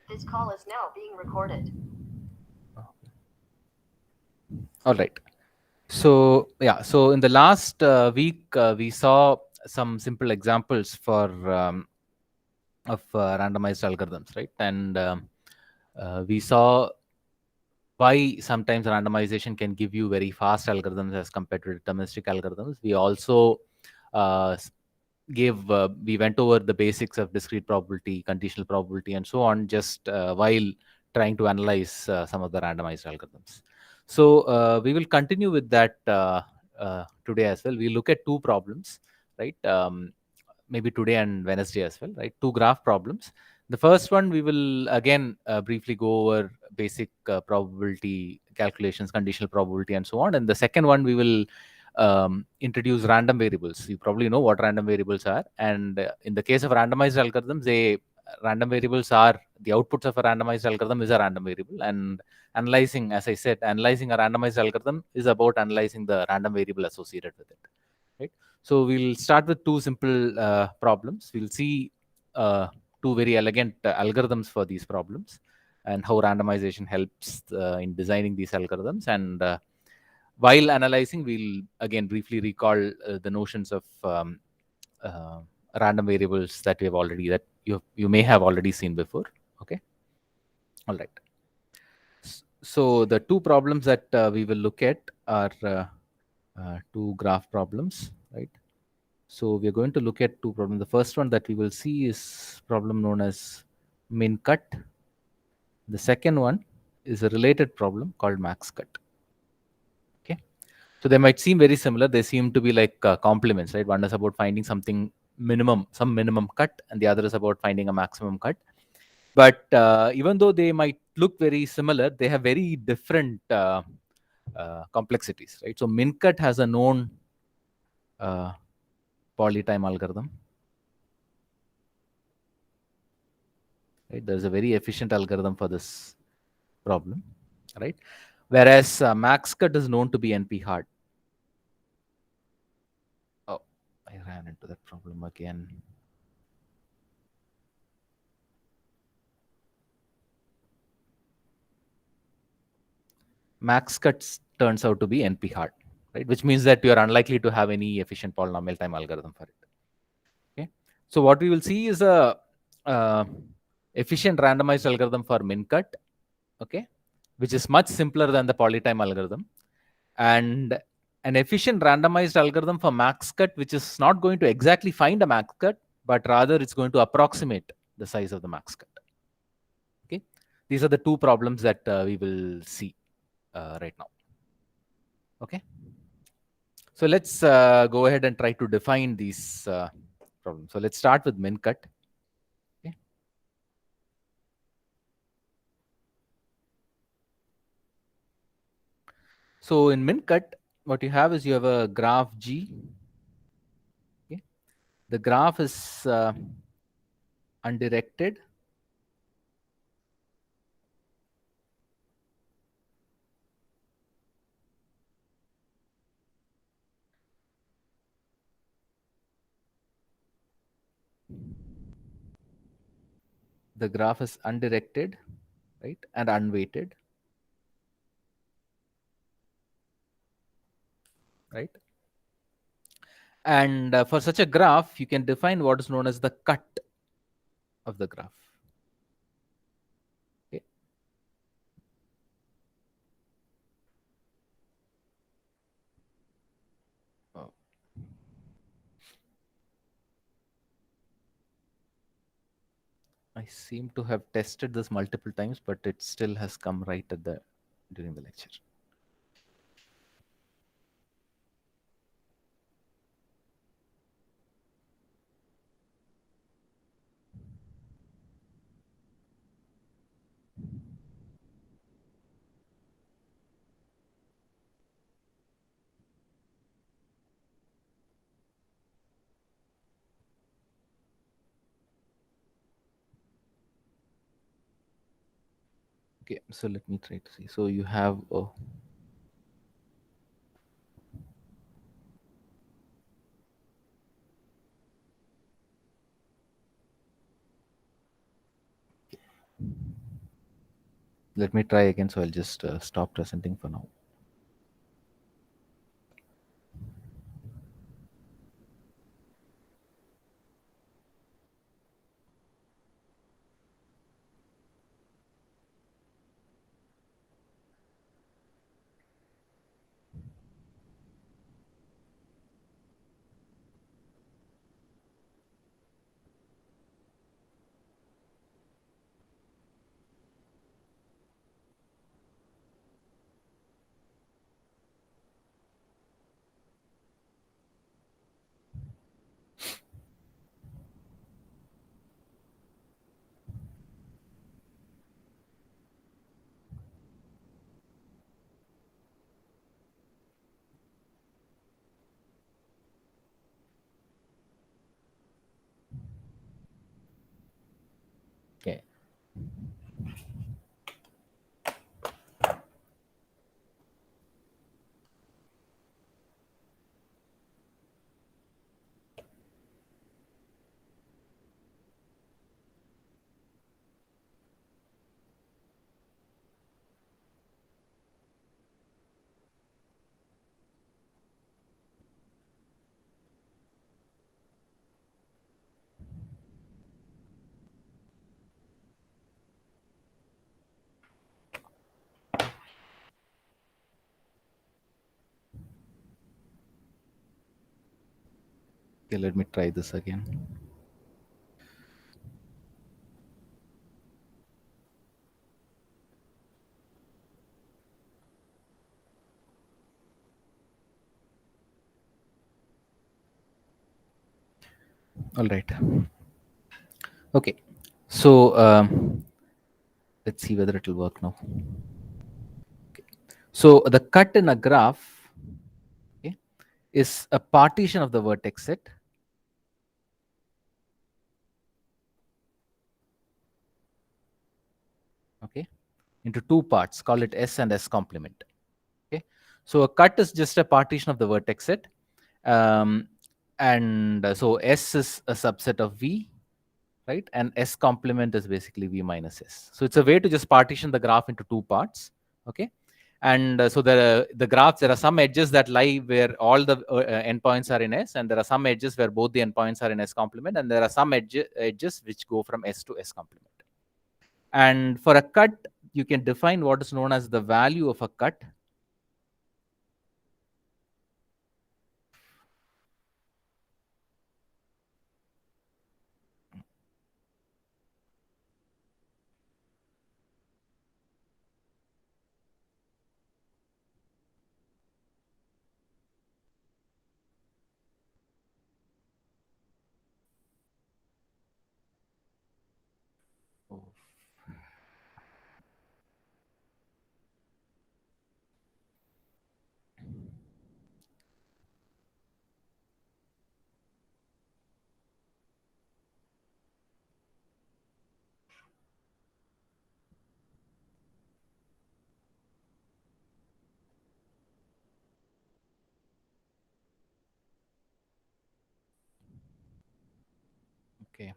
This call is now being recorded. All right. So yeah, so in the last week we saw some simple examples for of randomized algorithms, right? And we saw why sometimes randomization can give you very fast algorithms as compared to deterministic algorithms. We also uh, s- we went over the basics of discrete probability, conditional probability, and so on, just while trying to analyze some of the randomized algorithms. So we will continue with that today as well. We look at two problems, right? Maybe today and Wednesday as well, right? Two graph problems. The first one, we will again briefly go over basic probability calculations, conditional probability, and so on. And the second one, we will introduce random variables. You probably know what random variables are. And in the case of randomized algorithms, random variables are the outputs of a randomized algorithm is a random variable. And analyzing, as I said, analyzing a randomized algorithm is about analyzing the random variable associated with it, right? So we'll start with two simple problems. We'll see two very elegant algorithms for these problems and how randomization helps in designing these algorithms. And while analyzing, we'll again briefly recall the notions of uh, random variables that we have already that you may have already seen before. Okay, all right. So the two problems that we will look at are two graph problems, right? So we are going to look at two problems. The first one that we will see is problem known as min cut. The second one is a related problem called max cut. Okay. So they might seem very similar. They seem to be like complements, right? One is about finding something minimum, some minimum cut, and the other is about finding a maximum cut. But even though they might look very similar, they have very different complexities, right? So min cut has a known uh, polytime algorithm. Right? There's a very efficient algorithm for this problem, right? Whereas max cut is known to be NP hard. Oh, I ran into that problem again. Max cut turns out to be NP hard, right? Which means that you are unlikely to have any efficient polynomial time algorithm for it. Okay. So what we will see is a uh, efficient randomized algorithm for min cut, okay, which is much simpler than the polytime algorithm, and an efficient randomized algorithm for max cut, which is not going to exactly find a max cut, but rather it's going to approximate the size of the max cut. Okay, these are the two problems that we will see right now. Okay, so let's go ahead and try to define these problems. So let's start with min cut. Okay. So in min cut, what you have is you have a graph G. Okay. The graph is undirected. The graph is undirected, right, and unweighted, right? And for such a graph, you can define what is known as the cut of the graph. Okay. Oh. I seem to have tested this multiple times, but it still has come right at the during the lecture. Okay, so let me try to see. So you have Let me try again. So I'll just stop presenting for now. Okay. Okay, let me try this again. All right. Okay. So let's see whether it will work now. Okay. So the cut in a graph, okay, is a partition of the vertex set. Okay, into two parts. Call it S and S complement. Okay, so a cut is just a partition of the vertex set, and so S is a subset of V, right? And S complement is basically V minus S. So it's a way to just partition the graph into two parts. Okay, and so the graphs, there are some edges that lie where all the endpoints are in S, and there are some edges where both the endpoints are in S complement, and there are some edges which go from S to S complement. And for a cut, you can define what is known as the value of a cut. Okay.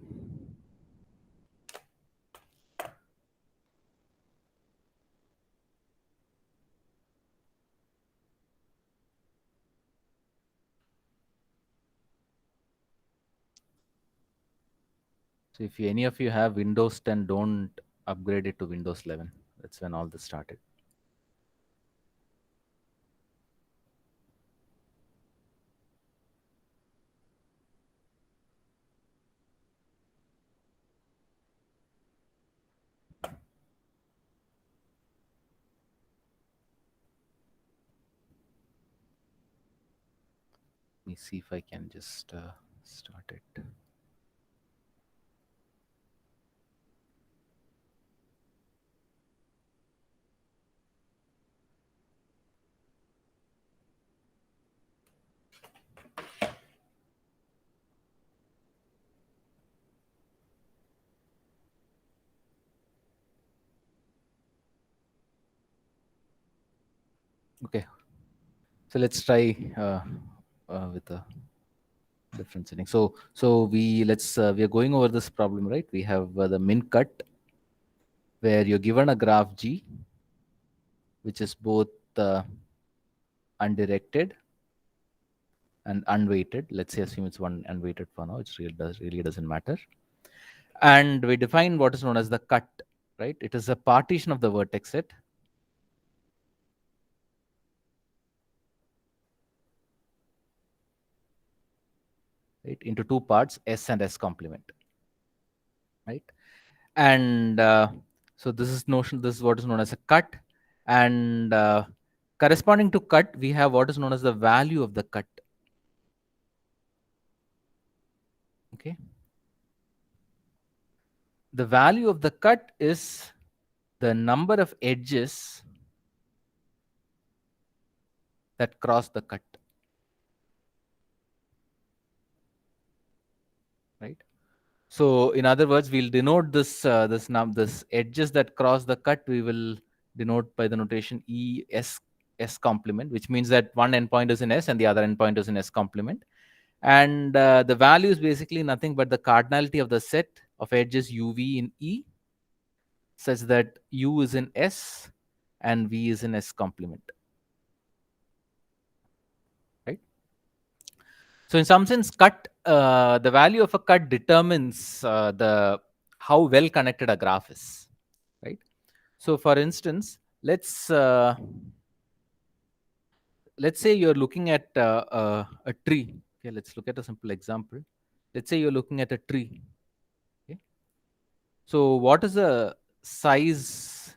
So if any of you have Windows 10, don't upgrade it to Windows 11. That's when all this started. Let me see if I can just start it. Okay. So let's try with a different setting. So we are going over this problem, right? We have the min cut, where you're given a graph G, which is both undirected and unweighted. Let's say assume it's one unweighted for now, which really doesn't matter. And we define what is known as the cut, right? It is a partition of the vertex set. Right, into two parts, S and S complement. Right, and so this is what is known as a cut, and corresponding to cut, we have what is known as the value of the cut. Okay, the value of the cut is the number of edges that cross the cut. Right. So in other words, we'll denote this edges that cross the cut. We will denote by the notation S complement, which means that one endpoint is in S and the other endpoint is in S complement. And the value is basically nothing but the cardinality of the set of edges UV in E, such that U is in S and V is in S complement. Right. So in some sense, the value of a cut determines how well connected a graph is. Right. So for instance, let's say you're looking at a tree. Okay, let's look at a simple example. Let's say you're looking at a tree. Okay. So what is the size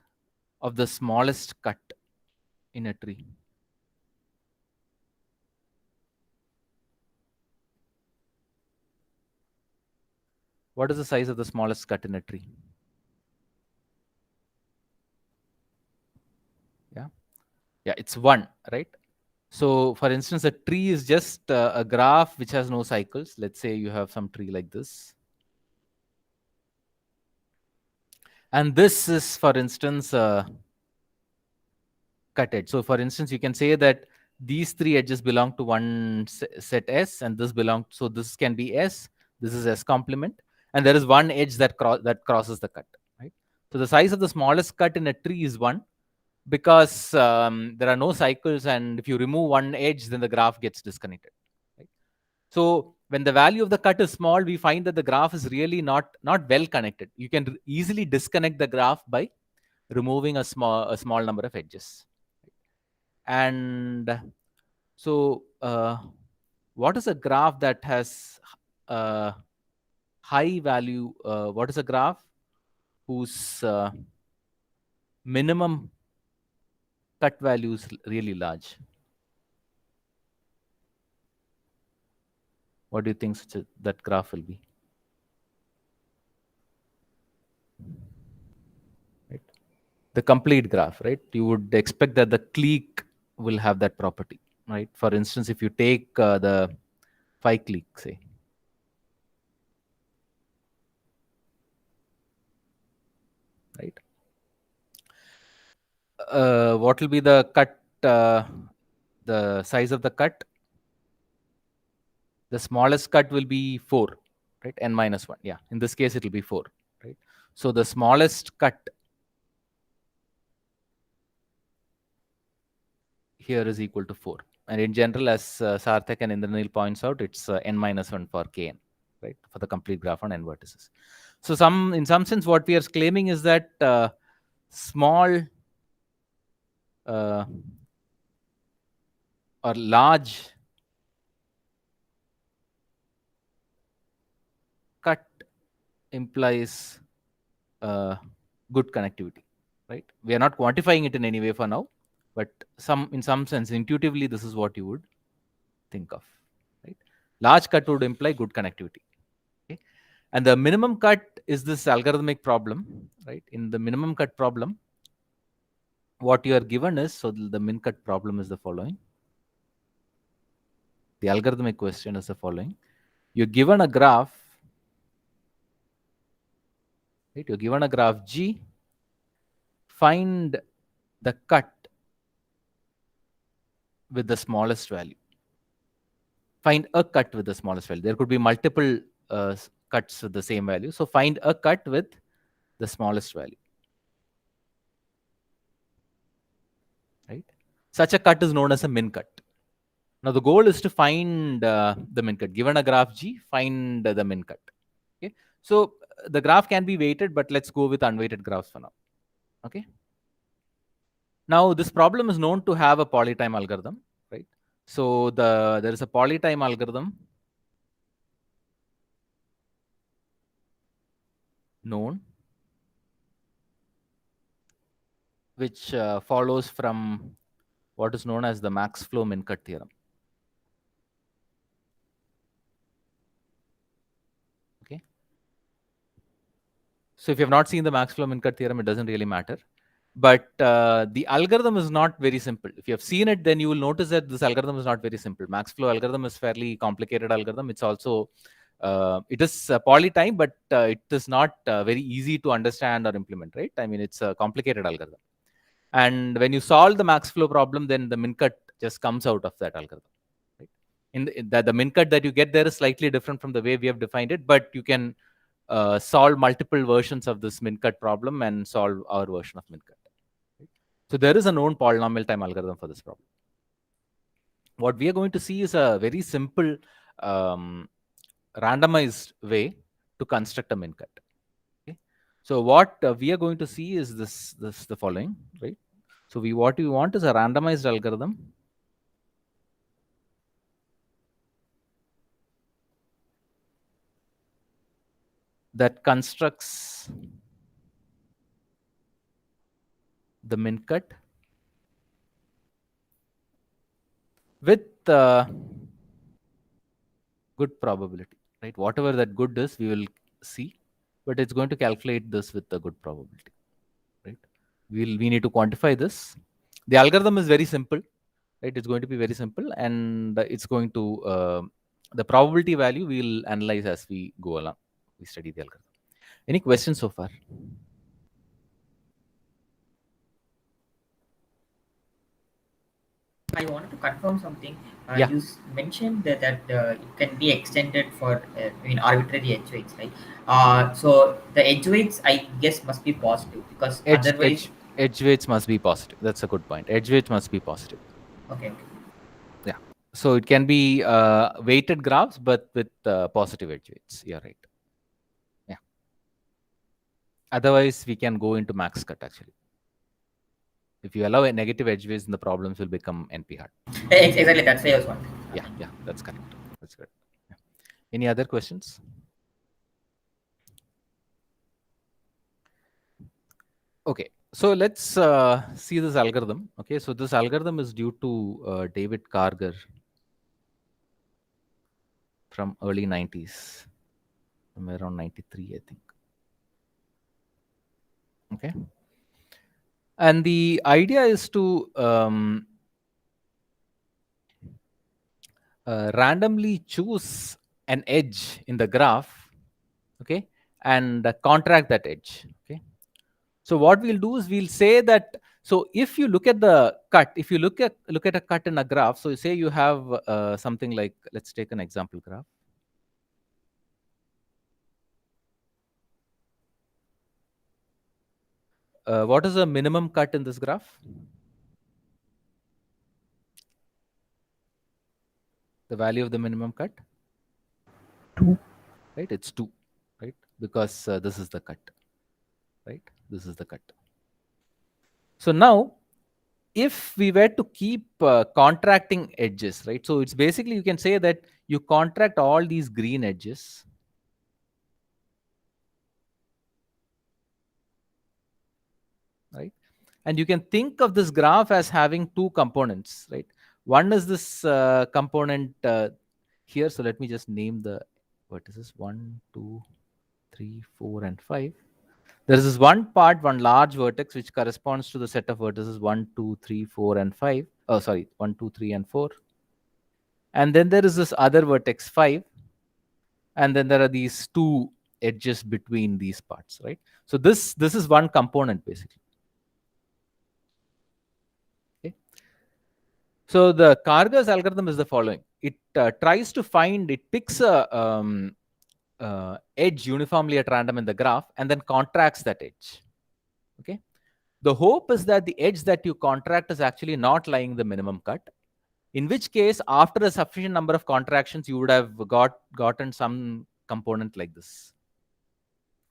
of the smallest cut in a tree? What is the size of the smallest cut in a tree? Yeah, it's 1, right? So for instance, a tree is just a graph which has no cycles. Let's say you have some tree like this. And this is, for instance, cut edge. So for instance, you can say that these three edges belong to one set S, and this so this can be S, this is S complement, and there is one edge that crosses the cut, right? So the size of the smallest cut in a tree is 1, because there are no cycles, and if you remove one edge, then the graph gets disconnected. Right? So when the value of the cut is small, we find that the graph is really not well connected. You can easily disconnect the graph by removing a small number of edges. And so what is a graph that has high value? What is a graph whose minimum cut value is really large? What do you think that graph will be? Right? The complete graph, right? You would expect that the clique will have that property, right? For instance, if you take the phi clique, say, right? What will be the cut? The size of the cut? The smallest cut will be 4, right? N minus 1. Yeah, in this case, it will be 4, right? So the smallest cut here is equal to 4. And in general, as Sarthak and Indranil points out, it's N minus 1 for Kn, right? For the complete graph on N vertices. So in some sense, what we are claiming is that small or large cut implies good connectivity, right? We are not quantifying it in any way for now, but in some sense, intuitively, this is what you would think of, right? Large cut would imply good connectivity. Okay? And the minimum cut is this algorithmic problem, right? In the minimum cut problem, what you are given is, so the min cut problem is the following. The algorithmic question is the following. You're given a graph, right? You're given a graph G, find the cut with the smallest value. Find a cut with the smallest value. There could be multiple cuts with the same value. So find a cut with the smallest value. right? Such a cut is known as a min cut. Now the goal is to find the min cut. Given a graph G, find the min cut. Okay, so the graph can be weighted, but let's go with unweighted graphs for now. Okay. Now this problem is known to have a polytime algorithm, right? So there is a polytime algorithm known which follows from what is known as the max flow min cut theorem. Okay. So if you have not seen the max flow min cut theorem, it doesn't really matter. But the algorithm is not very simple. If you have seen it, then you will notice that this algorithm is not very simple. Max flow algorithm is fairly complicated algorithm. It's also it is polytime, but it is not very easy to understand or implement, right? I mean, it's a complicated algorithm. And when you solve the max flow problem, then the min cut just comes out of that algorithm. Right? The min cut that you get there is slightly different from the way we have defined it, but you can solve multiple versions of this min cut problem and solve our version of min cut. Right? So there is a known polynomial time algorithm for this problem. What we are going to see is a very simple randomized way to construct a min cut. Okay? So what we are going to see is the following, right? So what we want is a randomized algorithm that constructs the min cut with good probability, right? Whatever that good is, we will see, but it's going to calculate this with a good probability, right? We need to quantify this. The algorithm is very simple, right? It's going to be very simple, and it's going to the probability value we will analyze as we go along. We study the algorithm. Any questions so far? I wanted to confirm something. Yeah. You mentioned that it can be extended for arbitrary edge weights, right? So the edge weights, I guess, must be positive because otherwise. Edge weights must be positive. That's a good point. Edge weights must be positive. Okay. Yeah. So it can be weighted graphs, but with positive edge weights. You're right. Yeah. Otherwise, we can go into max cut actually. If you allow a negative edge weights, then the problems will become NP hard. Exactly. That's what I was wondering. Yeah. That's correct. That's good. Yeah. Any other questions? Okay. So let's see this algorithm. Okay. So this algorithm is due to David Karger from early 90s, somewhere around 93, I think. Okay. And the idea is to randomly choose an edge in the graph, okay, and contract that edge. Okay. So what we'll do is we'll say that. So if you look at the cut, if you look at a cut in a graph, so say you have something like, let's take an example graph. What is the minimum cut in this graph? The value of the minimum cut? 2. Right? It's 2, right? Because this is the cut, right? This is the cut. So now, if we were to keep contracting edges, right? So it's basically, you can say that you contract all these green edges. Right? And you can think of this graph as having two components, right? One is this component here. So let me just name the vertices 1, 2, 3, 4, and 5. There is this one part, one large vertex, which corresponds to the set of vertices 1, 2, 3, 4, and 5. Oh, sorry, 1, 2, 3, and 4. And then there is this other vertex 5. And then there are these two edges between these parts, right? So this is one component basically. Okay. So the Karger's algorithm is the following. It tries to find, it picks a edge uniformly at random in the graph and then contracts that edge. Okay. The hope is that the edge that you contract is actually not lying the minimum cut, in which case, after a sufficient number of contractions, you would have gotten some component like this.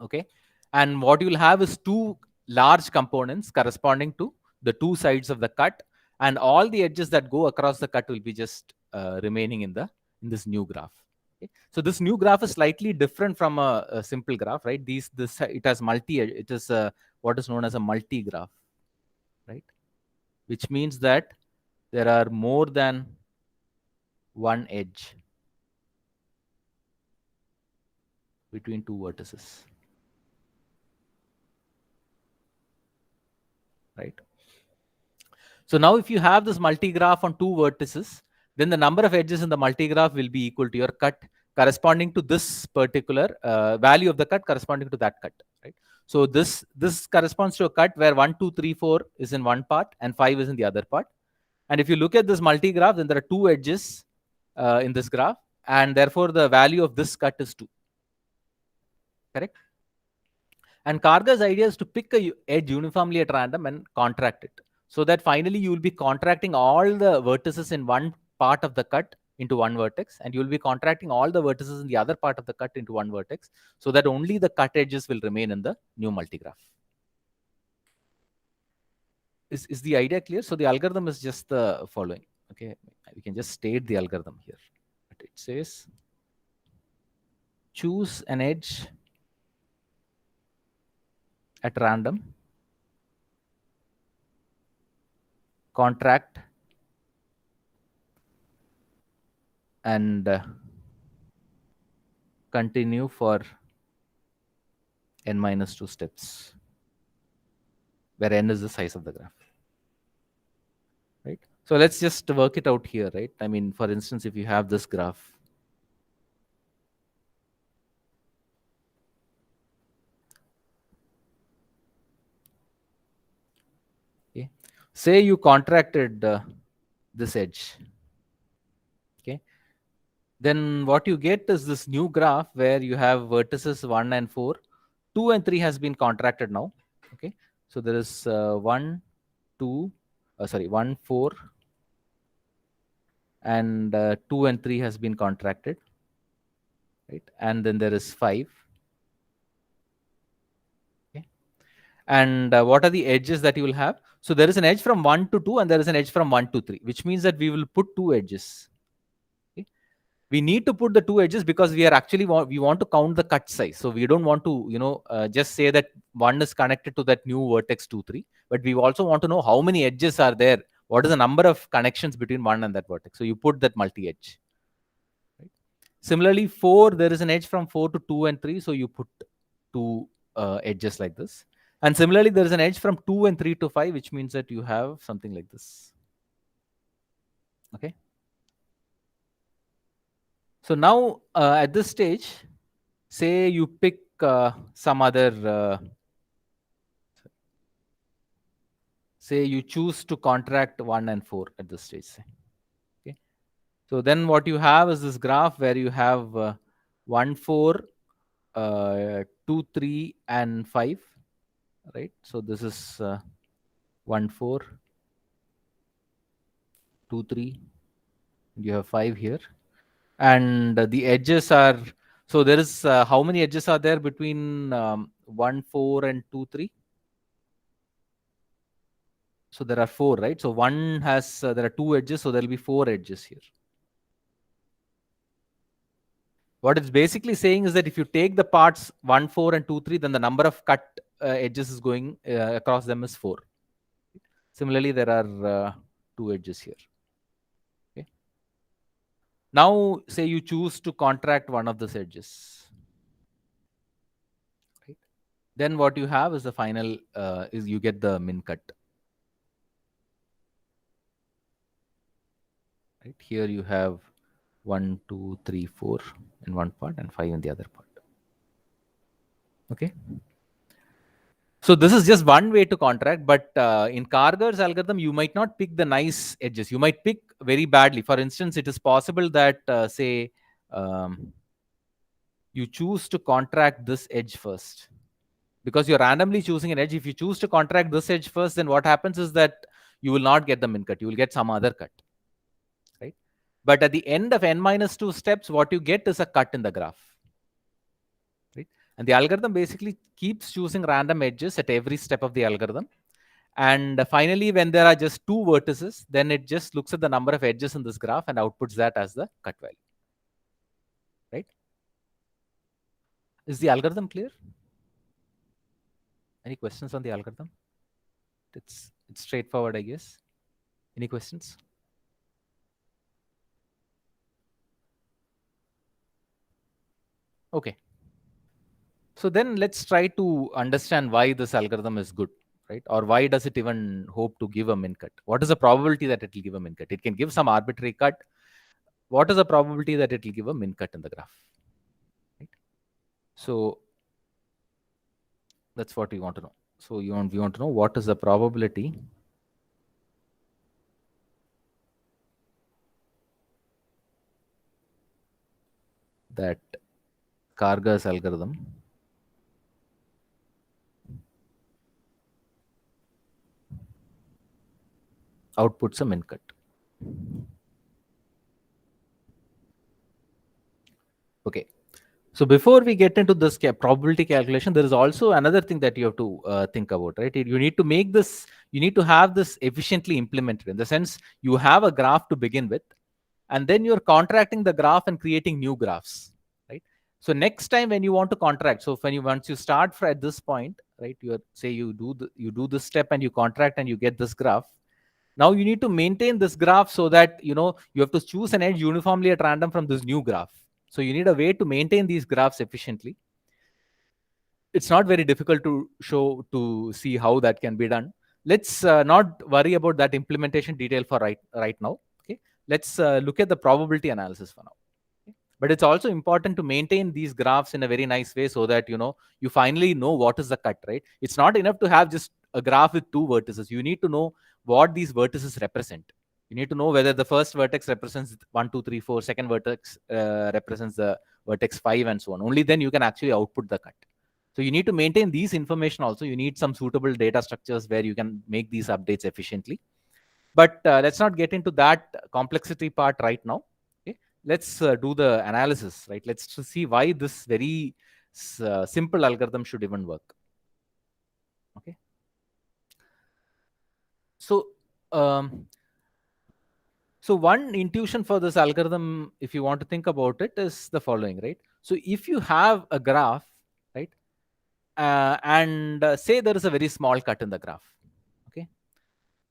Okay. And what you'll have is two large components corresponding to the two sides of the cut, and all the edges that go across the cut will be just remaining in this new graph. Okay. So this new graph is slightly different from a simple graph, right? It has it is what is known as a multi-graph, right? Which means that there are more than one edge between two vertices, right? So now if you have this multi-graph on two vertices, then the number of edges in the multi-graph will be equal to your cut corresponding to this particular value of the cut corresponding to that cut, right? So this corresponds to a cut where 1, 2, 3, 4 is in one part and 5 is in the other part. And if you look at this multi-graph, then there are two edges in this graph, and therefore the value of this cut is 2. Correct? And Karga's idea is to pick a edge uniformly at random and contract it, so that finally you will be contracting all the vertices in one part of the cut into one vertex, and you will be contracting all the vertices in the other part of the cut into one vertex, so that only the cut edges will remain in the new multigraph. Is the idea clear? So the algorithm is just the following. Okay, we can just state the algorithm here. But it says choose an edge at random, contract, and continue for n-2 steps, where n is the size of the graph, right? So let's just work it out here, right? I mean, for instance, if you have this graph, okay, say you contracted this edge, okay, then what you get is this new graph where you have vertices 1 and 4. 2 and 3 has been contracted now. Okay, so there is 1, 4, and 2 and 3 has been contracted, right? And then there is 5. Okay, and what are the edges that you will have? So there is an edge from 1 to 2, and there is an edge from 1 to 3, which means that we will put two edges. We need to put the two edges because we are actually we want to count the cut size. So we don't want to, just say that one is connected to that new vertex 2, 3, but we also want to know how many edges are there. What is the number of connections between one and that vertex? So you put that multi-edge. Right? Similarly, 4, there is an edge from 4 to 2 and 3. So you put two edges like this. And similarly, there is an edge from 2 and 3 to 5, which means that you have something like this. Okay. So now at this stage, say you pick some other, say you choose to contract 1 and 4 at this stage. Okay. So then what you have is this graph where you have 1, 4, 2, 3, and 5, right? So this is 1, 4, 2, 3, you have 5 here. And the edges are, so there is, how many edges are there between 1, 4 and 2, 3? So there are 4, right? So one has, there are 2 edges, so there will be 4 edges here. What it's basically saying is that if you take the parts 1, 4, and 2, 3, then the number of cut edges is going across them is 4. Similarly, there are 2 edges here. Okay. Now, say you choose to contract one of those edges. Right. Then what you have is the final, is you get the min cut. Right. Here you have 1, 2, 3, 4 in one part and 5 in the other part. Okay. So this is just one way to contract, but in Kargar's algorithm, you might not pick the nice edges. You might pick very badly. For instance, it is possible that, say, you choose to contract this edge first. because you're randomly choosing an edge. If you choose to contract this edge first, then what happens is that you will not get the min cut. You will get some other cut, right? But at the end of n minus 2 steps, what you get is a cut in the graph, right? And the algorithm basically keeps choosing random edges at every step of the algorithm. And finally, when there are just two vertices, then it just looks at the number of edges in this graph and outputs that as the cut value, right? Is the algorithm clear? Any questions on the algorithm? It's straightforward, I guess. Any questions? Okay. So then let's try to understand why this algorithm is good, right? Or why does it even hope to give a min cut? What is the probability that it will give a min cut? It can give some arbitrary cut. What is the probability that it will give a min cut in the graph? Right? So that's what we want to know. So we want to know what is the probability that Karga's algorithm outputs a min cut. Okay. So before we get into this probability calculation, there is also another thing that you have to think about, right? You need to make this, you need to have this efficiently implemented, in the sense you have a graph to begin with, and then you're contracting the graph and creating new graphs, right? So next time when you want to contract, so when you once you start at this point, right? You do this step and you contract and you get this graph. Now you need to maintain this graph so that you have to choose an edge uniformly at random from this new graph. So you need a way to maintain these graphs efficiently. It's not very difficult to see how that can be done. Let's not worry about that implementation detail for right now. Okay, let's look at the probability analysis for now. Okay? But it's also important to maintain these graphs in a very nice way so that you finally know what is the cut, right? It's not enough to have just a graph with two vertices. You need to know what these vertices represent. You need to know whether the first vertex represents 1, 2, 3, 4, second vertex represents the vertex 5, and so on. Only then you can actually output the cut. So you need to maintain these information also. You need some suitable data structures where you can make these updates efficiently. But let's not get into that complexity part right now. Okay? Let's do the analysis, right? Let's see why this very simple algorithm should even work. Okay. So, so one intuition for this algorithm, if you want to think about it, is the following, right? So if you have a graph, right, and say there is a very small cut in the graph, okay?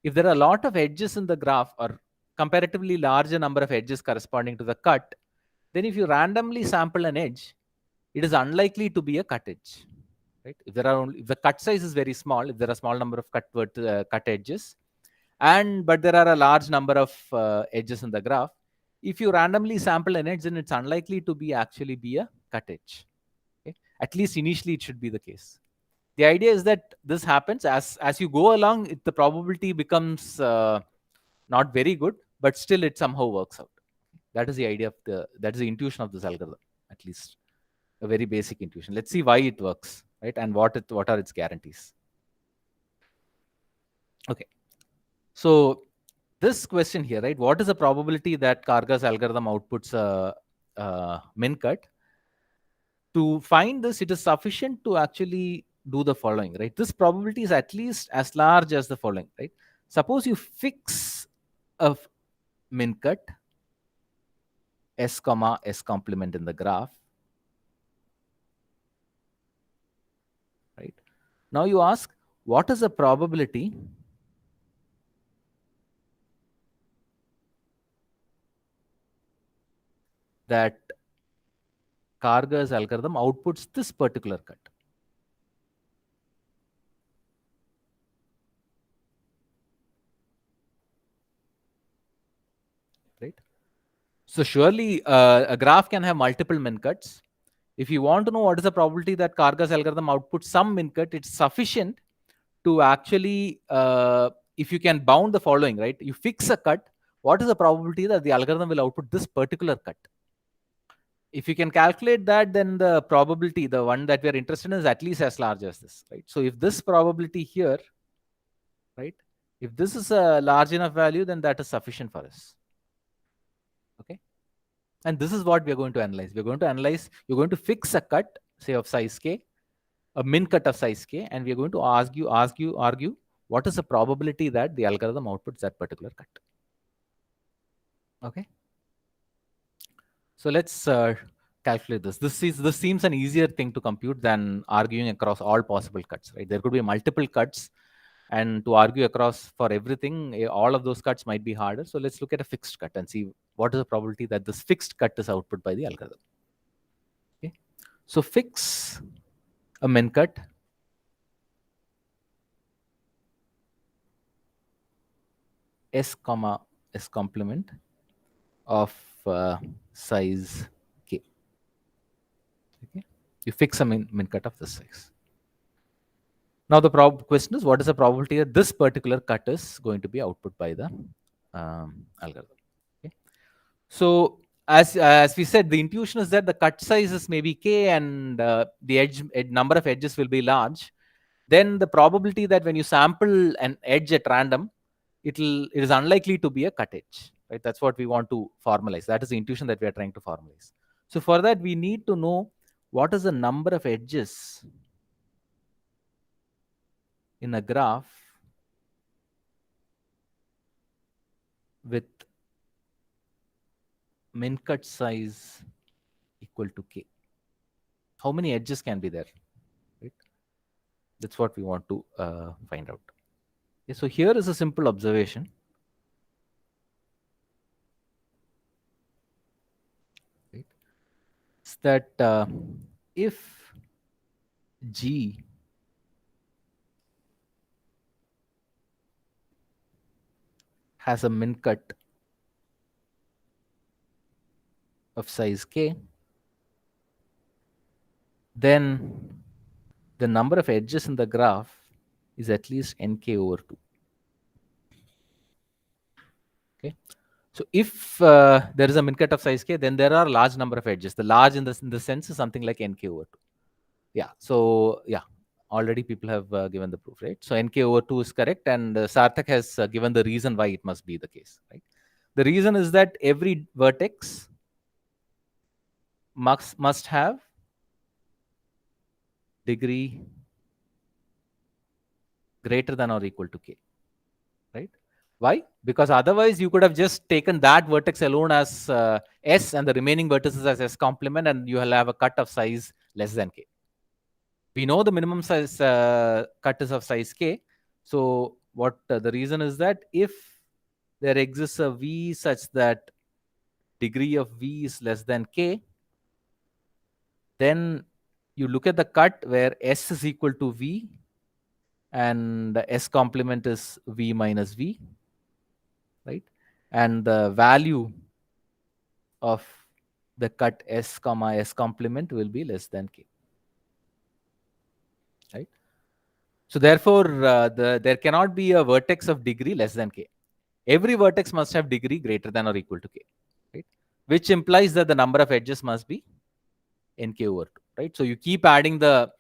If there are a lot of edges in the graph, or comparatively larger number of edges corresponding to the cut, then if you randomly sample an edge, it is unlikely to be a cut edge, right? If the cut size is very small, if there are a small number of cut edges, but there are a large number of edges in the graph, if you randomly sample an edge, then it's unlikely to be a cut edge. Okay? At least initially it should be the case. The idea is that this happens as you go along, the probability becomes not very good, but still it somehow works out. That is the idea that is the intuition of this algorithm, at least a very basic intuition. Let's see why it works, right? And what are its guarantees. Okay. So this question here, right? What is the probability that Karga's algorithm outputs a min cut? To find this, it is sufficient to actually do the following, right? This probability is at least as large as the following, right? Suppose you fix a min cut s comma s complement in the graph, right? Now you ask, what is the probability that Karga's algorithm outputs this particular cut? Right? So surely a graph can have multiple min cuts. If you want to know what is the probability that Karga's algorithm outputs some min cut, it's sufficient to actually, if you can bound the following, right? You fix a cut, what is the probability that the algorithm will output this particular cut? if you can calculate that, then the probability, the one that we are interested in, is at least as large as this, right? So if this probability here, right, if this is a large enough value, then that is sufficient for us. Okay. And this is what we are going to analyze. We're going to analyze, you're going to fix a cut, say of size k, a min cut of size k, and we're going to argue what is the probability that the algorithm outputs that particular cut. Okay. So let's calculate this. This seems an easier thing to compute than arguing across all possible cuts, right? There could be multiple cuts, and to argue across for everything, all of those cuts might be harder. So let's look at a fixed cut and see what is the probability that this fixed cut is output by the algorithm. Okay. So fix a min cut s comma s complement of size k. Okay. You fix a min cut of this size. Now the question is, what is the probability that this particular cut is going to be output by the algorithm? Okay. So as we said, the intuition is that the cut size is maybe k, and the number of edges will be large. Then the probability that when you sample an edge at random, it is unlikely to be a cut edge, right? That's what we want to formalize. That is the intuition that we are trying to formalize. So for that, we need to know what is the number of edges in a graph with min cut size equal to k. How many edges can be there, right? That's what we want to find out. Okay, so here is a simple observation. Right? It's that if G has a min cut of size k, then the number of edges in the graph is at least nk over 2. Okay. So if there is a min cut of size k, then there are a large number of edges. The large in the sense is something like nk over 2. Yeah. So yeah, already people have given the proof, right? So nk over 2 is correct, and Sarthak has given the reason why it must be the case, right? The reason is that every vertex must have degree greater than or equal to k, right? Why? Because otherwise you could have just taken that vertex alone as s and the remaining vertices as s complement, and you will have a cut of size less than k. We know the minimum size cut is of size k. So what the reason is that if there exists a v such that degree of v is less than k, then you look at the cut where s is equal to v and the s complement is v minus v, right? And the value of the cut s comma s complement will be less than k, right? So therefore, there cannot be a vertex of degree less than k. Every vertex must have degree greater than or equal to k, right? Which implies that the number of edges must be nk over 2, right? So you keep adding the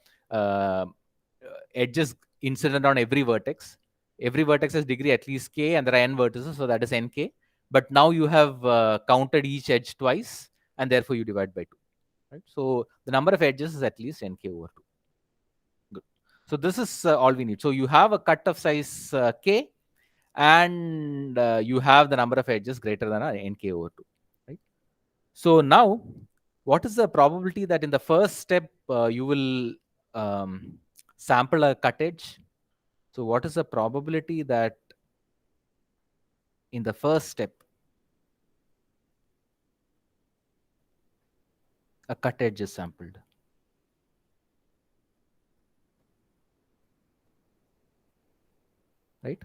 edges incident on every vertex. Every vertex has degree at least k, and there are n vertices, so that is nk. But now you have counted each edge twice, and therefore you divide by 2, right? So the number of edges is at least nk over 2. Good. So this is all we need. So you have a cut of size k, and you have the number of edges greater than nk over 2, right? So now, what is the probability that in the first step you will sample a cut edge? So what is the probability that in the first step a cut edge is sampled? Right?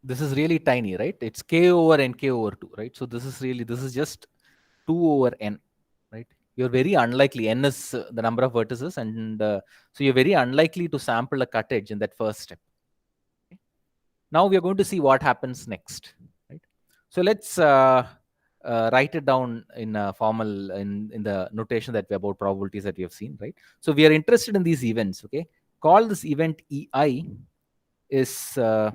This is really tiny, right? It's k over nk over 2, right? So this is just 2 over n, right? You're very unlikely, n is the number of vertices, and so you're very unlikely to sample a cut edge in that first step. Okay? Now we are going to see what happens next, right? So let's write it down in a formal in the notation that we about probabilities that we have seen, right? So we are interested in these events. Okay, call this event EI is okay.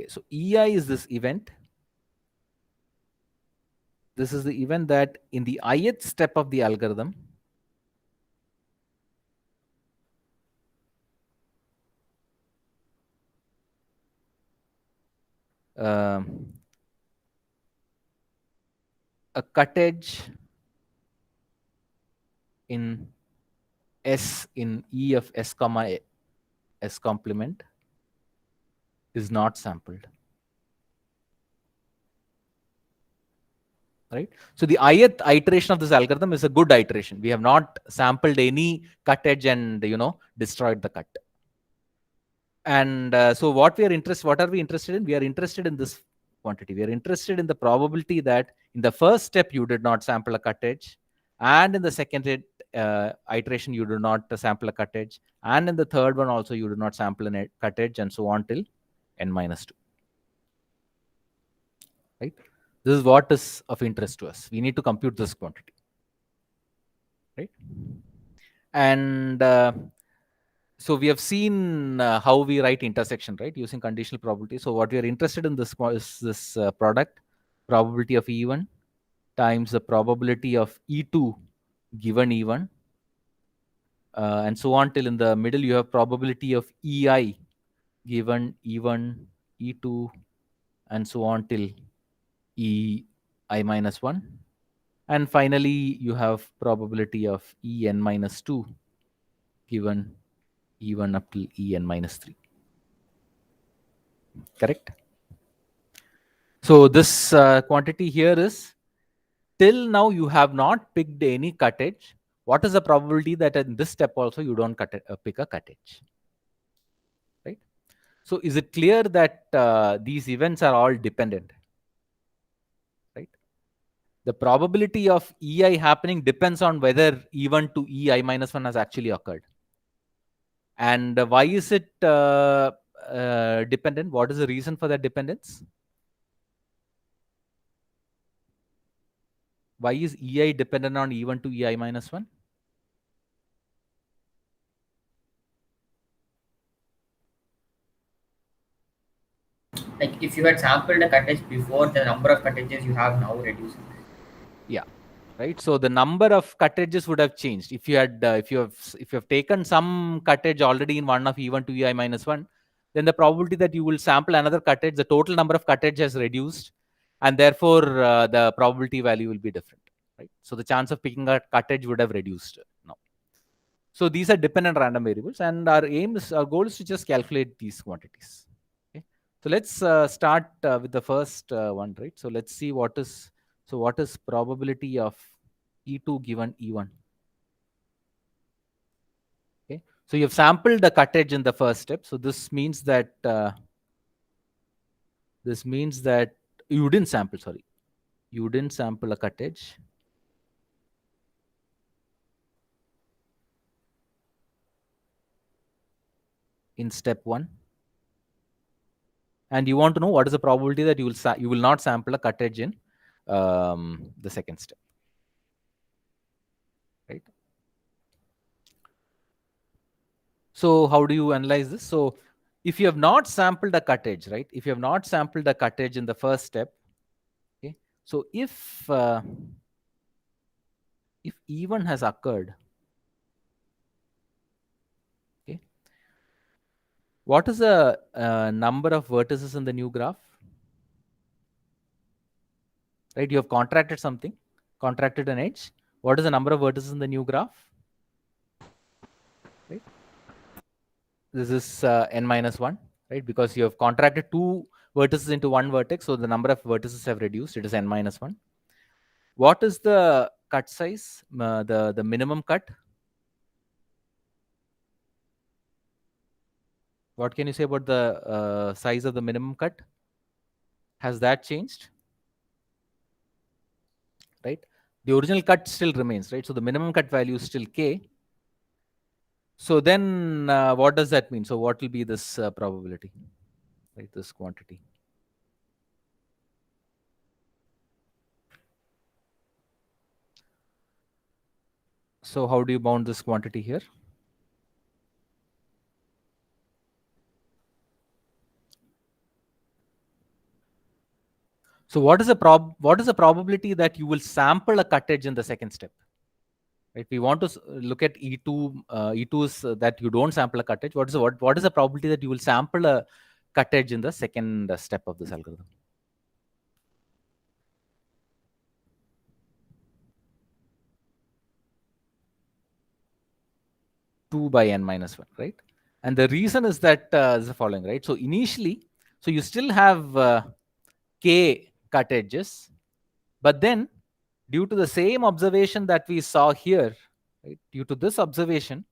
So EI is this event. This is the event that in the ith step of the algorithm, a cut edge in S in E of S comma S complement is not sampled. Right? So the ith iteration of this algorithm is a good iteration. We have not sampled any cut edge and destroyed the cut. And so what are we interested in? We are interested in this quantity. We are interested in the probability that in the first step you did not sample a cut edge, and in the second iteration you do not sample a cut edge, and in the third one also you do not sample a cut edge, and so on till n minus 2. Right? This is what is of interest to us. We need to compute this quantity. Right? And so we have seen how we write intersection, right, using conditional probability. So what we are interested in this is this product, probability of E1 times the probability of E2 given E1, and so on till in the middle you have probability of EI given E1, E2, and so on till EI minus 1. And finally, you have probability of En minus 2 given E1 up till En minus 3. Correct? So this quantity here is, till now you have not picked any cut edge. What is the probability that in this step also you don't pick a cut edge? Right? So is it clear that these events are all dependent? Right? The probability of EI happening depends on whether E1 to EI minus 1 has actually occurred. And why is it dependent? What is the reason for that dependence? Why is EI dependent on E1 to EI minus 1? Like if you had sampled a cut edge before, the number of cut edges you have now reduced. Yeah, right. So the number of cut edges would have changed if you had if you have taken some cut edge already in one of E1 to EI minus 1, then the probability that you will sample another cut edge, the total number of cut edge has reduced, and therefore the probability value will be different. Right. So the chance of picking a cut edge would have reduced now. So these are dependent random variables, and our goal is to just calculate these quantities. Okay. So let's start with the first one, right? So let's see what is probability of E2 given E1. Okay. So you've sampled the cut edge in the first step. So this means that you didn't sample. Sorry, you didn't sample a cut edge. In step 1, and you want to know what is the probability that you will not sample a cut edge in the second step, right? So how do you analyze this? So if you have not sampled a cut edge, right? If you have not sampled a cut edge in the first step, okay. So if E1 has occurred, okay, what is the number of vertices in the new graph? Right, you have contracted something, contracted an edge. What is the number of vertices in the new graph? Right, this is n minus 1, right? Because you have contracted 2 vertices into one vertex, so the number of vertices have reduced. It is n minus 1. What is the cut size? The minimum cut? What can you say about the size of the minimum cut? Has that changed? Right? The original cut still remains, right? So the minimum cut value is still k. So then what does that mean? So what will be this probability, right? This quantity. So how do you bound this quantity here? So what is the probability that you will sample a cut edge in the second step? Right? We want to look at E2s that you don't sample a cut edge. What is the probability that you will sample a cut edge in the second step of this algorithm? Two by n minus 1, right? And the reason is that is the following, right? So initially, so you still have k cut edges, but then due to the same observation that we saw here, right? Due to this observation,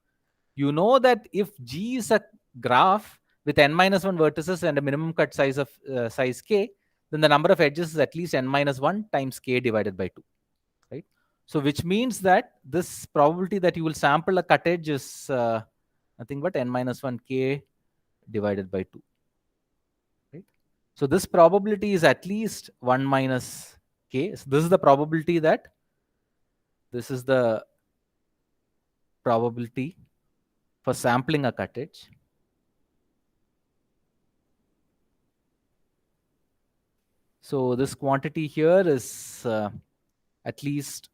you know that if G is a graph with n minus 1 vertices and a minimum cut size of size k, then the number of edges is at least n minus 1 times k divided by 2, right? So which means that this probability that you will sample a cut edge is nothing but n minus 1 k divided by 2, right? So this probability is at least 1 minus k. So this is the probability that for sampling a cut edge. So this quantity here is at least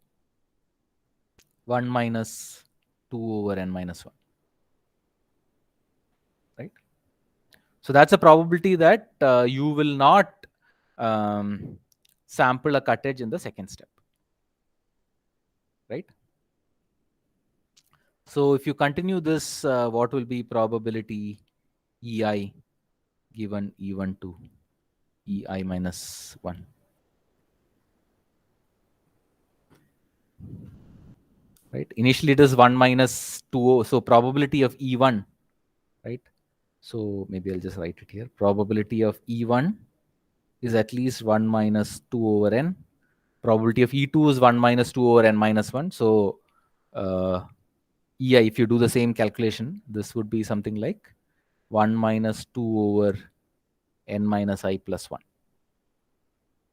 1 minus 2 over n minus 1, right? So that's a probability that you will not sample a cut edge in the second step, right? So if you continue this, what will be probability EI given E1 to EI minus 1? Right? Initially it is 1 minus 2. So probability of E1, right? So maybe I'll just write it here. Probability of E1 is at least 1 minus 2 over n. Probability of E2 is 1 minus 2 over n minus 1. So EI, if you do the same calculation, this would be something like 1 minus 2 over n minus I plus 1,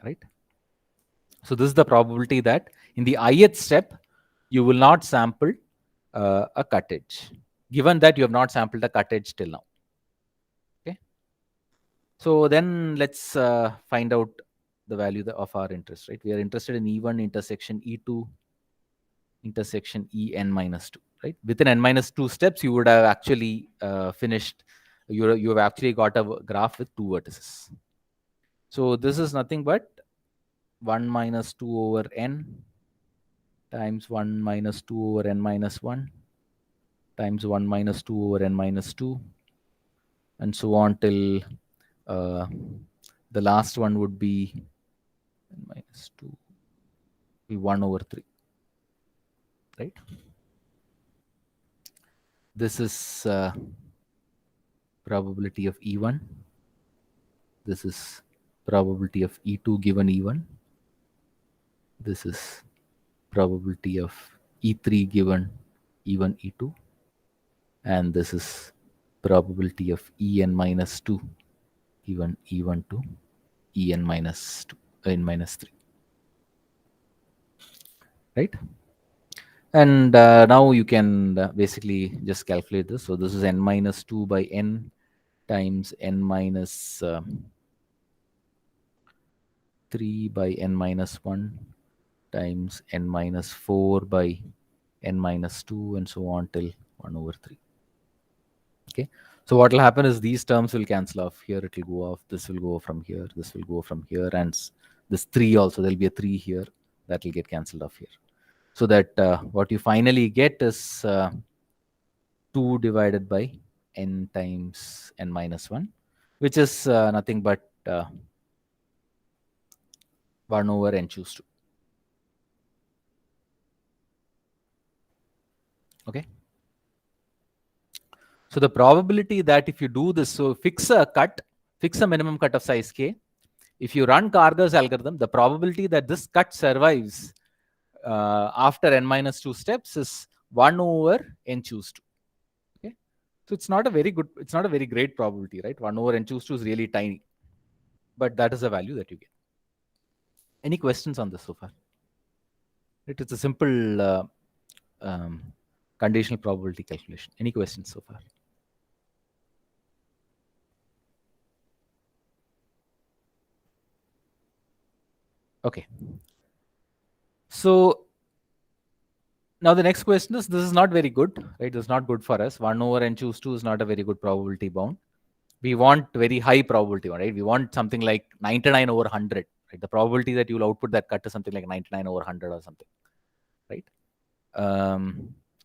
right? So this is the probability that in the ith step, you will not sample a cut edge, given that you have not sampled a cut edge till now. Okay. So then let's find out the value of our interest, right? We are interested in E1 intersection E2 intersection En minus 2, right? Within n minus 2 steps, you would have actually finished, you have actually got a graph with 2 vertices. So this is nothing but 1 minus 2 over n times 1 minus 2 over n minus 1 times 1 minus 2 over n minus 2, and so on till the last one would be n minus 2, be 1 over 3, right? This is probability of E1. This is probability of E2 given E1. This is probability of E3 given E1, E2. And this is probability of En minus 2 given E1 to En minus 2, n minus 3. Right? And now you can basically just calculate this. So this is n minus 2 by n times n minus 3 by n minus 1 times n minus 4 by n minus 2, and so on till 1 over 3. Okay. So what will happen is these terms will cancel off. Here it will go off. This will go from here. This will go from here. And this 3 also, there will be a 3 here. That will get cancelled off here. So that what you finally get is 2 divided by n times n minus 1, which is nothing but 1 over n choose 2. Okay. So the probability that if you do this, so fix a minimum cut of size k. If you run Kargar's algorithm, the probability that this cut survives after n minus 2 steps is 1 over n choose 2. So it's not a very great probability, right? 1 over n choose 2 is really tiny, but that is the value that you get. Any questions on this so far? It's a simple conditional probability calculation. Any questions so far? Okay. So now the next question is, this is not very good, right? This is not good for us. 1 over n choose 2 is not a very good probability bound. We want very high probability one, right? We want something like 99 over 100, right? The probability that you'll output that cut is something like 99 over 100 or something, right?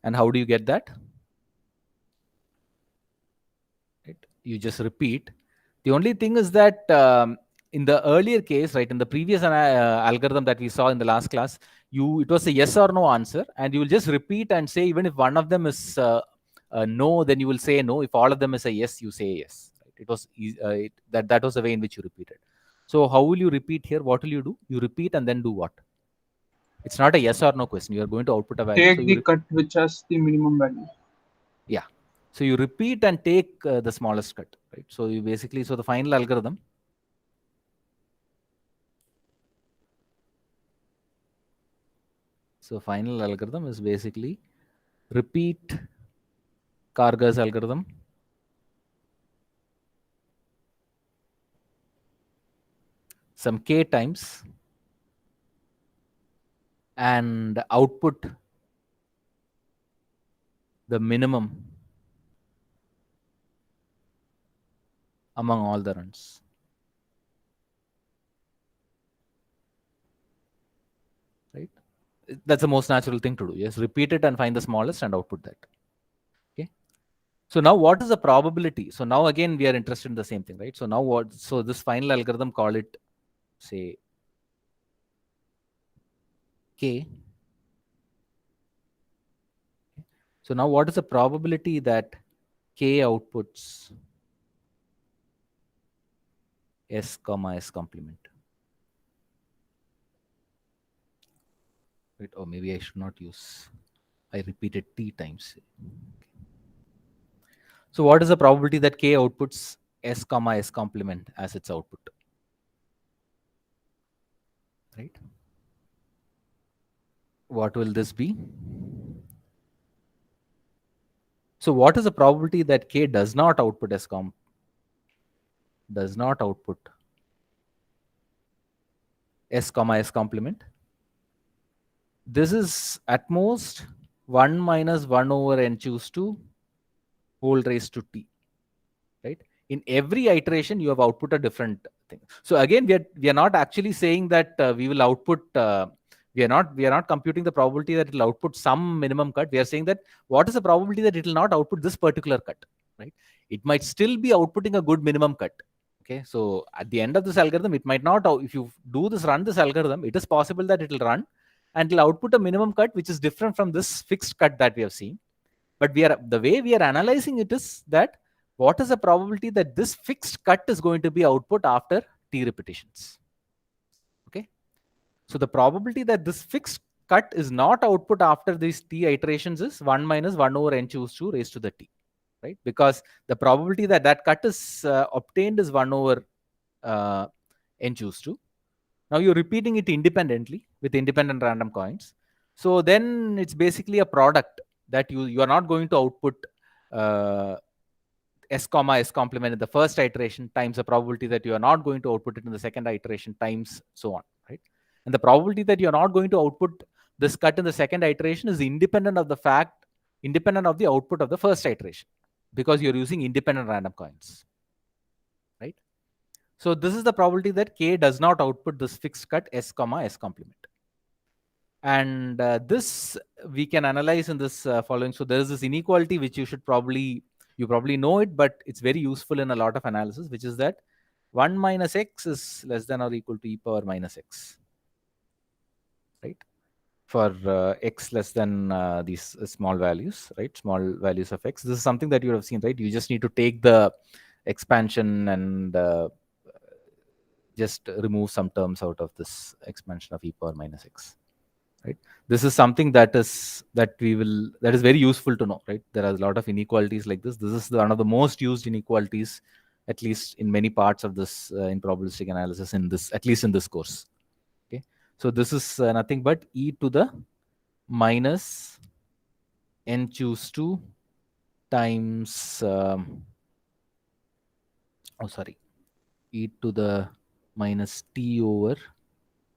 And how do you get that? Right? You just repeat. The only thing is that in the earlier case, right, in the previous algorithm that we saw in the last class, it was a yes or no answer, and you will just repeat and say, even if one of them is no, then you will say no. If all of them is a yes, you say yes. Right? It was that was the way in which you repeated. So how will you repeat here? What will you do? You repeat and then do what? It's not a yes or no question. You are going to output a value. Take so the cut which has the minimum value. Yeah. So you repeat and take the smallest cut, right? So you basically, so the final algorithm. So final algorithm is basically repeat Karga's algorithm. Some k times and output the minimum among all the runs. Right? That's the most natural thing to do. Yes, repeat it and find the smallest and output that. Okay. So now what is the probability? So now again we are interested in the same thing, right? So now what? So this final algorithm, call it, say, k. So now what is the probability that k outputs s comma s complement? Right? Or maybe I should not use, I repeated t times. So what is the probability that k outputs s comma s complement as its output? Right? What will this be? So what is the probability that k does not output s comma s complement? This is at most 1 minus 1 over n choose 2 whole raised to t, right? In every iteration, you have output a different thing. So again, we are not actually saying that we will output. We are not computing the probability that it will output some minimum cut. We are saying that what is the probability that it will not output this particular cut, right? It might still be outputting a good minimum cut. Okay, so at the end of this algorithm, it might not. If you run this algorithm, it is possible that it will run and it will output a minimum cut which is different from this fixed cut that we have seen. But the way we are analyzing it is that what is the probability that this fixed cut is going to be output after t repetitions? Okay. So the probability that this fixed cut is not output after these t iterations is 1 minus 1 over n choose 2 raised to the t, right? Because the probability that that cut is obtained is 1 over n choose 2. Now you're repeating it independently with independent random coins. So then it's basically a product that you are not going to output s comma s complement in the first iteration times the probability that you are not going to output it in the second iteration times so on, right? And the probability that you're not going to output this cut in the second iteration is independent of the output of the first iteration, because you're using independent random coins, right? So this is the probability that k does not output this fixed cut s comma s complement. And this we can analyze in this following. So there is this inequality which you probably know it, but it's very useful in a lot of analysis, which is that 1 minus x is less than or equal to e power minus x, right? For x less than these small values, right? Small values of x. This is something that you have seen, right? You just need to take the expansion and just remove some terms out of this expansion of e power minus x. right? This is something that is very useful to know, right? There are a lot of inequalities like this. This is one of the most used inequalities, at least in many parts of this in probabilistic analysis, in this, at least in this course. Okay, so this is nothing but e to the minus n choose 2 times e to the minus t over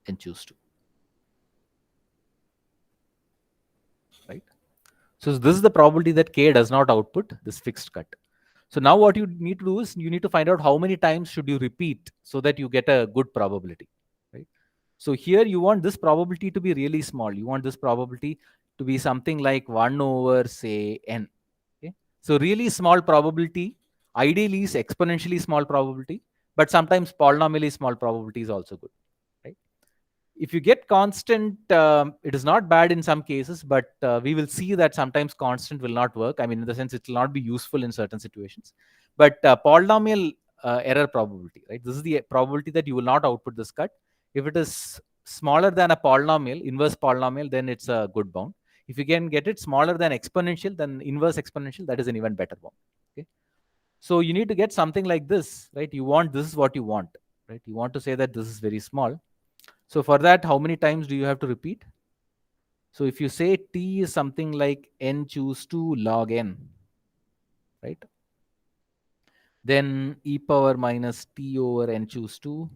n choose 2, right? So this is the probability that k does not output this fixed cut. So now what you need to do is you need to find out how many times should you repeat so that you get a good probability, right? So here you want this probability to be really small. You want this probability to be something like 1 over, say, n. Okay? So really small probability, ideally is exponentially small probability, but sometimes polynomially small probability is also good, right? If you get constant, it is not bad in some cases, but we will see that sometimes constant will not work. I mean, in the sense it will not be useful in certain situations. But polynomial error probability, right? This is the probability that you will not output this cut. If it is smaller than a polynomial, inverse polynomial, then it's a good bound. If you can get it smaller than exponential, then inverse exponential, that is an even better bound. Okay. So you need to get something like this, right? This is what you want, right? You want to say that this is very small. So for that, how many times do you have to repeat? So if you say t is something like n choose 2 log n, right? Then e power minus t over n choose 2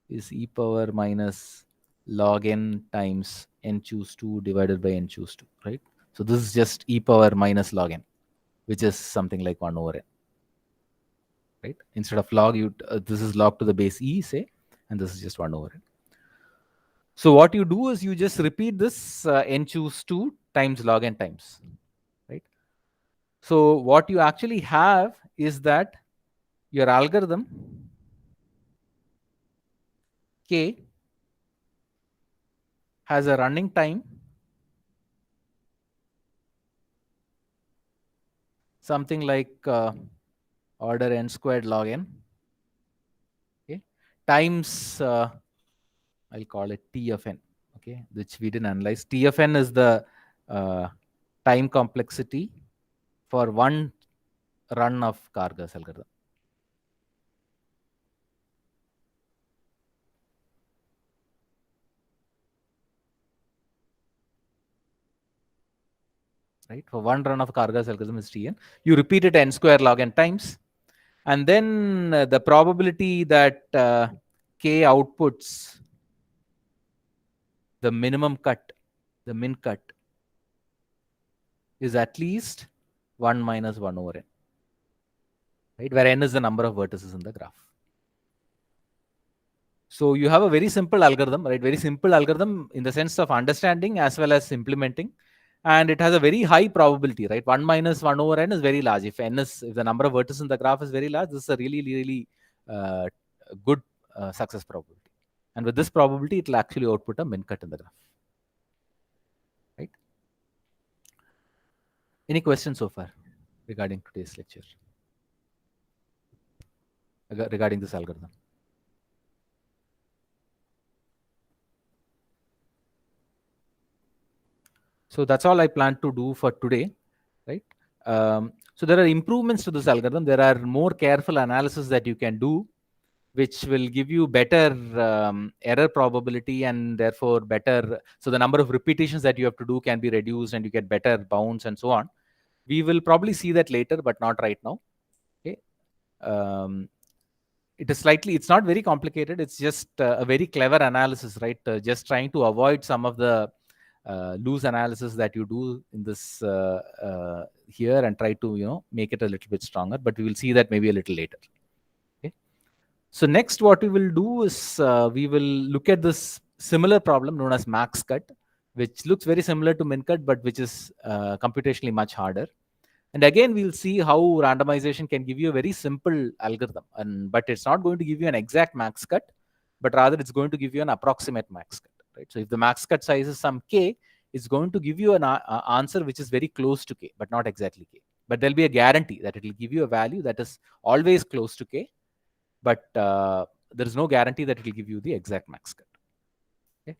is e power minus log n times n choose 2 divided by n choose 2, right? So this is just e power minus log n, which is something like 1 over n, right? Instead of log, this is log to the base e, say, and this is just 1 over n. So what you do is you just repeat this n choose 2 times log n times, right? So what you actually have is that your algorithm k has a running time something like order n squared log n, okay, times I'll call it T of n, okay, which we didn't analyze. T of n is the time complexity for one run of Karga's algorithm. Right, for one run of Karga's algorithm is Tn. You repeat it n square log n times, and then the probability that k outputs the minimum cut, the min cut, is at least 1 minus 1 over n, right, where n is the number of vertices in the graph. So you have a very simple algorithm, right? Very simple algorithm in the sense of understanding as well as implementing. And it has a very high probability, right? 1 minus 1 over n is very large. If the number of vertices in the graph is very large, this is a really, really good success probability. And with this probability, it will actually output a min cut in the graph. Right? Any questions so far regarding today's lecture? Regarding this algorithm? So that's all I plan to do for today, right? So there are improvements to this algorithm. There are more careful analysis that you can do, which will give you better error probability and therefore better. So the number of repetitions that you have to do can be reduced and you get better bounds and so on. We will probably see that later, but not right now. Okay. It's not very complicated. It's just a very clever analysis, right? Just trying to avoid some of the loose analysis that you do in this here and try to make it a little bit stronger, but we will see that maybe a little later. Okay, so next what we will do is we will look at this similar problem known as max cut, which looks very similar to min cut, but which is computationally much harder. And again, we'll see how randomization can give you a very simple algorithm, but it's not going to give you an exact max cut, but rather it's going to give you an approximate max cut. Right? So if the max cut size is some k, it's going to give you an answer which is very close to k, but not exactly k. But there'll be a guarantee that it will give you a value that is always close to k, but there is no guarantee that it will give you the exact max cut. Okay.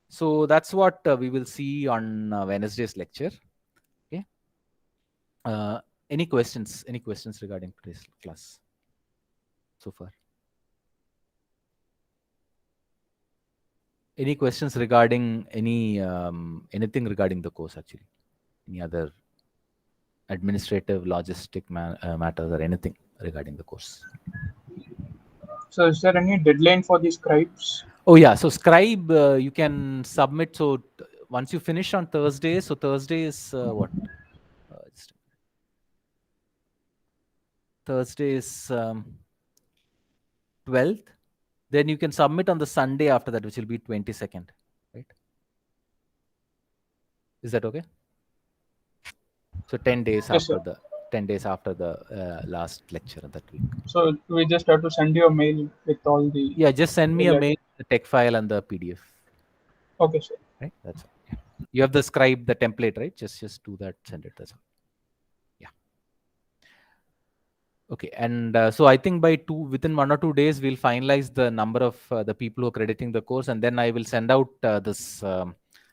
So that's what we will see on Wednesday's lecture. Okay. Any questions? Any questions regarding today's class so far? Any questions regarding anything regarding the course actually? Any other administrative, logistic matters or anything regarding the course? So is there any deadline for the scribes? Oh yeah, so scribe you can submit. So once you finish on Thursday, so Thursday is what? Thursday is 12th. Then you can submit on the Sunday after that, which will be 22nd, right? Is that okay? So 10 days Yes, after sir. the 10 days after the last lecture of that week. So we just have to send you a mail with all the. Yeah, just send me a Yeah. mail, the tech file and the PDF. Okay, sir. Right? That's all. Yeah. You have the scribe, the template, right? Just do that, send it. That's all. Yeah. Okay, and so I think within 1 or 2 days we'll finalize the number of the people who are crediting the course, and then I will send out this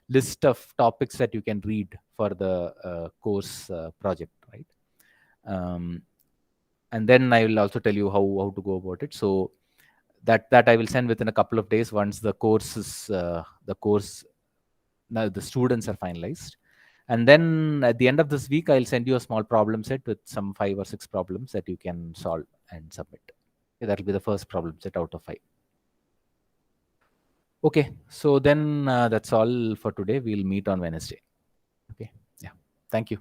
list of topics that you can read for the course project, right? And then I will also tell you how to go about it. So that I will send within a couple of days once the course is now the students are finalized. And then at the end of this week, I'll send you a small problem set with some 5 or 6 problems that you can solve and submit. Okay, that will be the first problem set out of 5. Okay, so then that's all for today. We'll meet on Wednesday. Okay, yeah. Thank you.